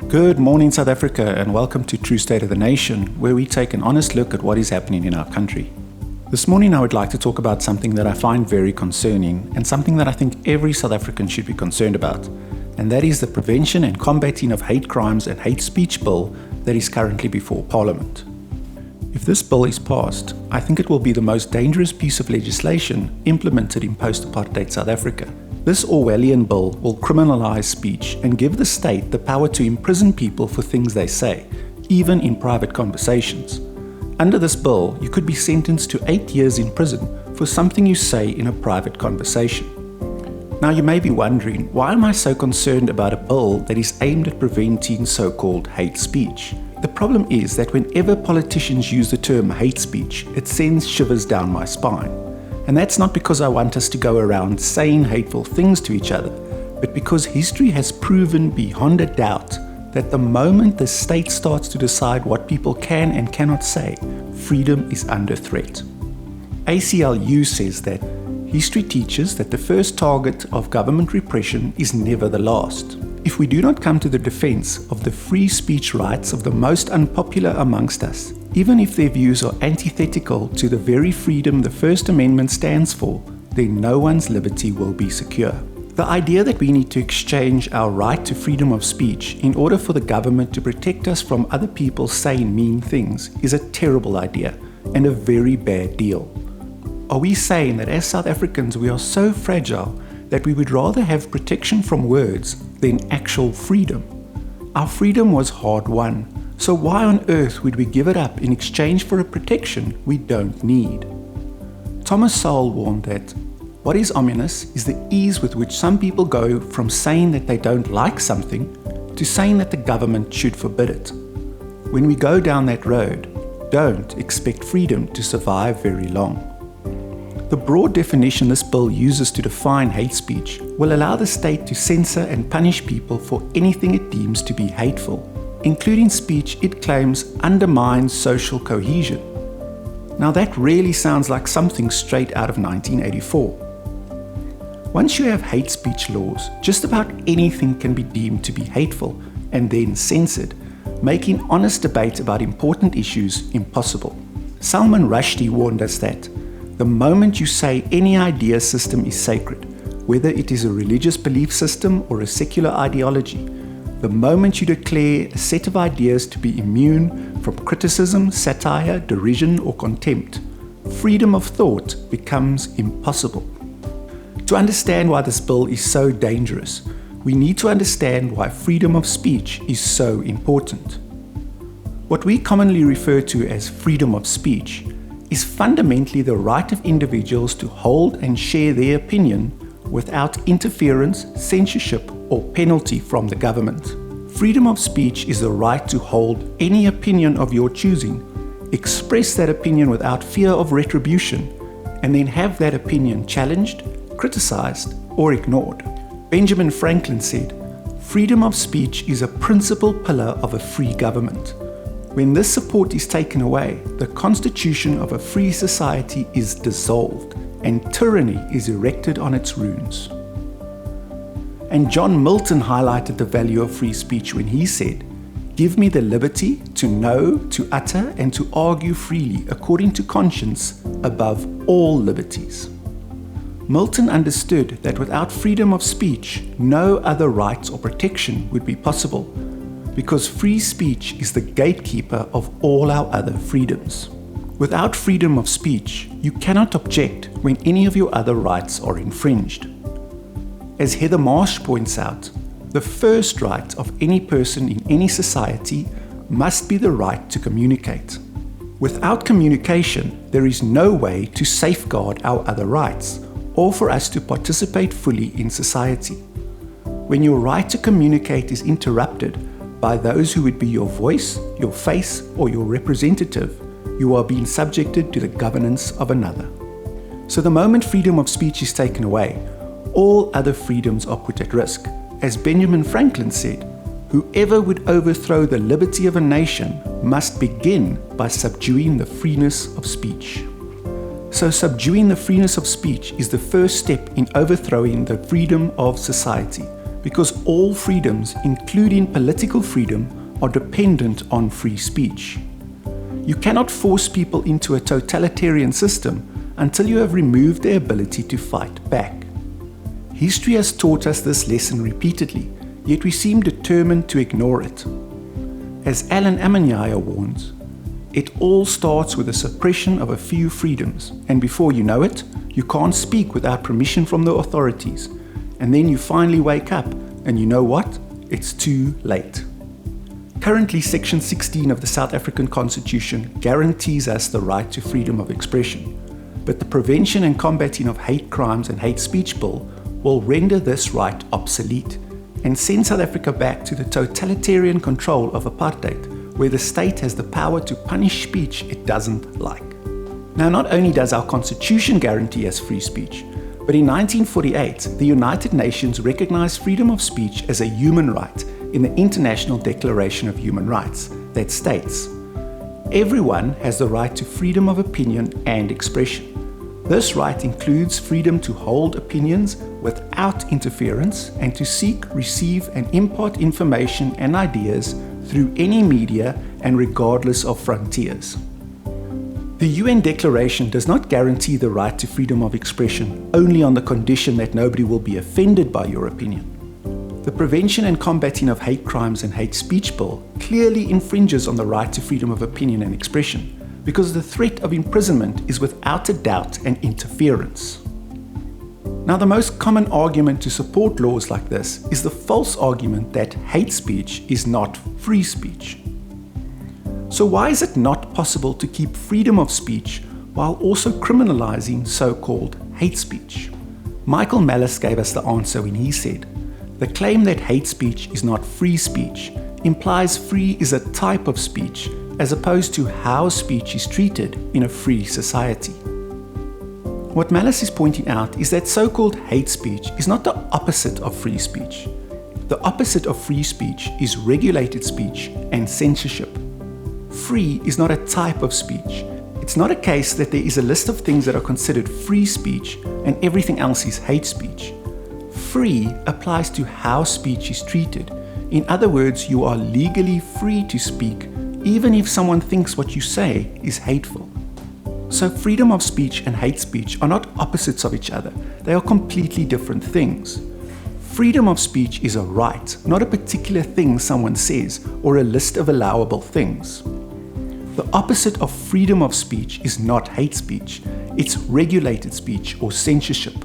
Good morning, South Africa, and welcome to True State of the Nation, where we take an honest look at what is happening in our country. This morning I would like to talk about something that I find very concerning and something that I think every South African should be concerned about, and that is the Prevention and Combating of Hate Crimes and Hate Speech Bill that is currently before Parliament. If this bill is passed, I think it will be the most dangerous piece of legislation implemented in post-apartheid South Africa. This Orwellian bill will criminalise speech and give the state the power to imprison people for things they say, even in private conversations. Under this bill, you could be sentenced to 8 years in prison for something you say in a private conversation. Now you may be wondering, why am I so concerned about a bill that is aimed at preventing so-called hate speech? The problem is that whenever politicians use the term hate speech, it sends shivers down my spine. And that's not because I want us to go around saying hateful things to each other, but because history has proven beyond a doubt that the moment the state starts to decide what people can and cannot say, freedom is under threat. ACLU says that history teaches that the first target of government repression is never the last. If we do not come to the defense of the free speech rights of the most unpopular amongst us, even if their views are antithetical to the very freedom the First Amendment stands for, then no one's liberty will be secure. The idea that we need to exchange our right to freedom of speech in order for the government to protect us from other people saying mean things is a terrible idea and a very bad deal. Are we saying that as South Africans we are so fragile that we would rather have protection from words than actual freedom? Our freedom was hard won, so why on earth would we give it up in exchange for a protection we don't need? Thomas Sowell warned that what is ominous is the ease with which some people go from saying that they don't like something to saying that the government should forbid it. When we go down that road, don't expect freedom to survive very long. The broad definition this bill uses to define hate speech will allow the state to censor and punish people for anything it deems to be hateful, including speech it claims undermines social cohesion. Now that really sounds like something straight out of 1984. Once you have hate speech laws, just about anything can be deemed to be hateful and then censored, making honest debate about important issues impossible. Salman Rushdie warned us that the moment you say any idea system is sacred, whether it is a religious belief system or a secular ideology, the moment you declare a set of ideas to be immune from criticism, satire, derision, or contempt, freedom of thought becomes impossible. To understand why this bill is so dangerous, we need to understand why freedom of speech is so important. What we commonly refer to as freedom of speech is fundamentally the right of individuals to hold and share their opinion without interference, censorship, or penalty from the government. Freedom of speech is the right to hold any opinion of your choosing, express that opinion without fear of retribution, and then have that opinion challenged, criticized, or ignored. Benjamin Franklin said, "Freedom of speech is a principal pillar of a free government. When this support is taken away, the constitution of a free society is dissolved, and tyranny is erected on its ruins." And John Milton highlighted the value of free speech when he said, "Give me the liberty to know, to utter, and to argue freely according to conscience above all liberties." Milton understood that without freedom of speech, no other rights or protection would be possible, because free speech is the gatekeeper of all our other freedoms. Without freedom of speech, you cannot object when any of your other rights are infringed. As Heather Marsh points out, the first right of any person in any society must be the right to communicate. Without communication, there is no way to safeguard our other rights, or for us to participate fully in society. When your right to communicate is interrupted by those who would be your voice, your face, or your representative, you are being subjected to the governance of another. So the moment freedom of speech is taken away, all other freedoms are put at risk. As Benjamin Franklin said, "Whoever would overthrow the liberty of a nation must begin by subduing the freeness of speech." So subduing the freeness of speech is the first step in overthrowing the freedom of society, because all freedoms, including political freedom, are dependent on free speech. You cannot force people into a totalitarian system until you have removed their ability to fight back. History has taught us this lesson repeatedly, yet we seem determined to ignore it. As Alan Amanyaya warns, it all starts with the suppression of a few freedoms, and before you know it, you can't speak without permission from the authorities, and then you finally wake up, and you know what? It's too late. Currently, Section 16 of the South African Constitution guarantees us the right to freedom of expression, but the Prevention and Combating of Hate Crimes and Hate Speech Bill will render this right obsolete and send South Africa back to the totalitarian control of apartheid, where the state has the power to punish speech it doesn't like. Now, not only does our Constitution guarantee us free speech, but in 1948, the United Nations recognized freedom of speech as a human right in the International Declaration of Human Rights that states, "Everyone has the right to freedom of opinion and expression. This right includes freedom to hold opinions without interference and to seek, receive, and impart information and ideas through any media and regardless of frontiers." The UN Declaration does not guarantee the right to freedom of expression only on the condition that nobody will be offended by your opinion. The Prevention and Combating of Hate Crimes and Hate Speech Bill clearly infringes on the right to freedom of opinion and expression because the threat of imprisonment is without a doubt an interference. Now, the most common argument to support laws like this is the false argument that hate speech is not free speech. So why is it not possible to keep freedom of speech while also criminalizing so-called hate speech? Michael Malice gave us the answer when he said, "The claim that hate speech is not free speech implies free is a type of speech as opposed to how speech is treated in a free society." What Malice is pointing out is that so-called hate speech is not the opposite of free speech. The opposite of free speech is regulated speech and censorship. Free is not a type of speech. It's not a case that there is a list of things that are considered free speech and everything else is hate speech. Free applies to how speech is treated. In other words, you are legally free to speak, even if someone thinks what you say is hateful. So freedom of speech and hate speech are not opposites of each other. They are completely different things. Freedom of speech is a right, not a particular thing someone says or a list of allowable things. The opposite of freedom of speech is not hate speech. It's regulated speech or censorship.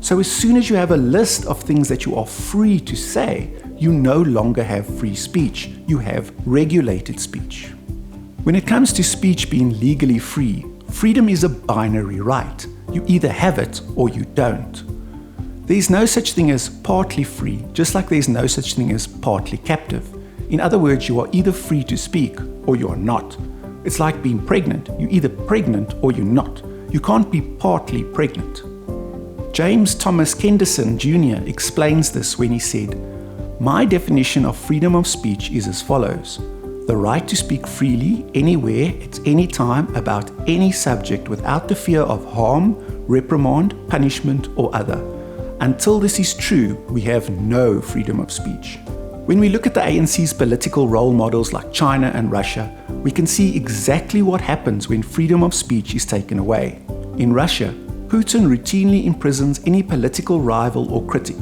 So as soon as you have a list of things that you are free to say, you no longer have free speech. You have regulated speech. When it comes to speech being legally free, freedom is a binary right. You either have it or you don't. There's no such thing as partly free, just like there's no such thing as partly captive. In other words, you are either free to speak or you are not. It's like being pregnant. You're either pregnant or you're not. You can't be partly pregnant. James Thomas Kenderson Jr. explains this when he said, "My definition of freedom of speech is as follows: the right to speak freely, anywhere, at any time, about any subject without the fear of harm, reprimand, punishment, or other. Until this is true, we have no freedom of speech." When we look at the ANC's political role models like China and Russia, we can see exactly what happens when freedom of speech is taken away. In Russia, Putin routinely imprisons any political rival or critic,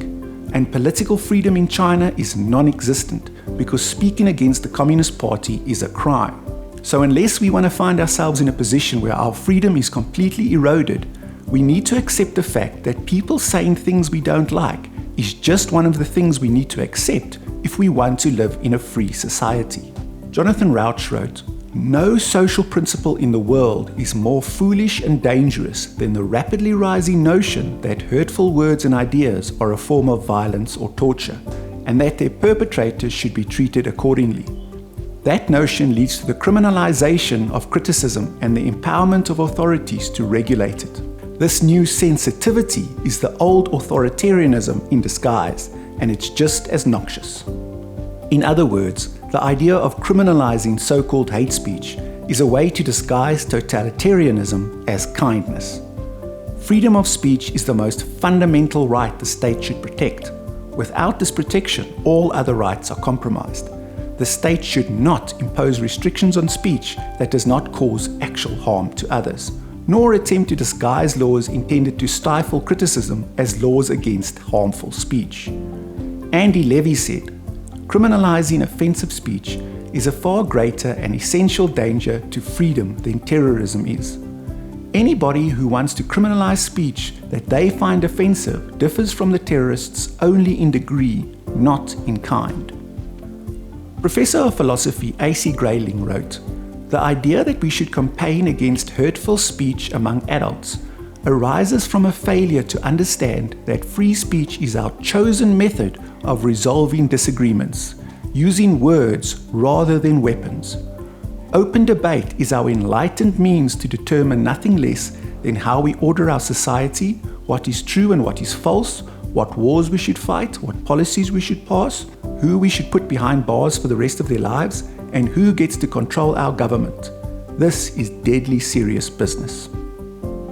and political freedom in China is non-existent because speaking against the Communist Party is a crime. So unless we want to find ourselves in a position where our freedom is completely eroded, we need to accept the fact that people saying things we don't like is just one of the things we need to accept if we want to live in a free society. Jonathan Rauch wrote, "No social principle in the world is more foolish and dangerous than the rapidly rising notion that hurtful words and ideas are a form of violence or torture, and that their perpetrators should be treated accordingly. That notion leads to the criminalization of criticism and the empowerment of authorities to regulate it. This new sensitivity is the old authoritarianism in disguise, and it's just as noxious." In other words, the idea of criminalizing so-called hate speech is a way to disguise totalitarianism as kindness. Freedom of speech is the most fundamental right the state should protect. Without this protection, all other rights are compromised. The state should not impose restrictions on speech that does not cause actual harm to others, nor attempt to disguise laws intended to stifle criticism as laws against harmful speech. Andy Levy said, "Criminalizing offensive speech is a far greater and essential danger to freedom than terrorism is. Anybody who wants to criminalize speech that they find offensive differs from the terrorists only in degree, not in kind." Professor of philosophy A.C. Grayling wrote, "The idea that we should campaign against hurtful speech among adults arises from a failure to understand that free speech is our chosen method of resolving disagreements, using words rather than weapons. Open debate is our enlightened means to determine nothing less than how we order our society, what is true and what is false, what wars we should fight, what policies we should pass, who we should put behind bars for the rest of their lives, and who gets to control our government. This is deadly serious business."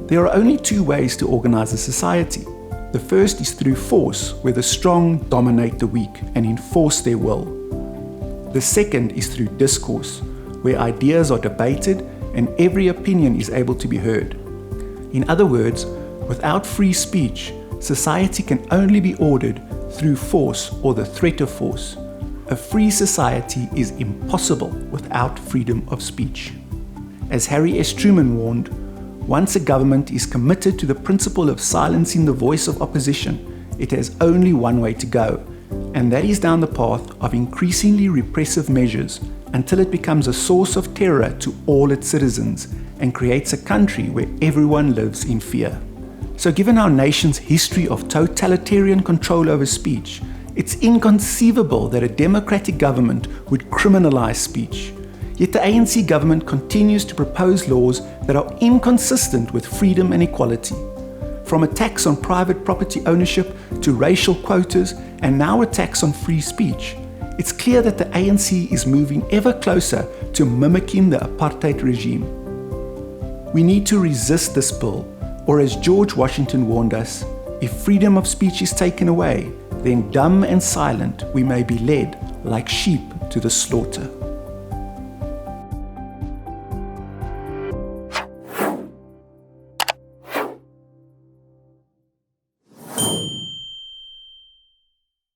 There are only two ways to organize a society. The first is through force, where the strong dominate the weak and enforce their will. The second is through discourse, where ideas are debated and every opinion is able to be heard. In other words, without free speech, society can only be ordered through force or the threat of force. A free society is impossible without freedom of speech. As Harry S. Truman warned, once a government is committed to the principle of silencing the voice of opposition, it has only one way to go, and that is down the path of increasingly repressive measures until it becomes a source of terror to all its citizens and creates a country where everyone lives in fear. So given our nation's history of totalitarian control over speech, it's inconceivable that a democratic government would criminalize speech. Yet the ANC government continues to propose laws that are inconsistent with freedom and equality. From a tax on private property ownership to racial quotas and now a tax on free speech, it's clear that the ANC is moving ever closer to mimicking the apartheid regime. We need to resist this bill, or as George Washington warned us, if freedom of speech is taken away, then dumb and silent we may be led like sheep to the slaughter.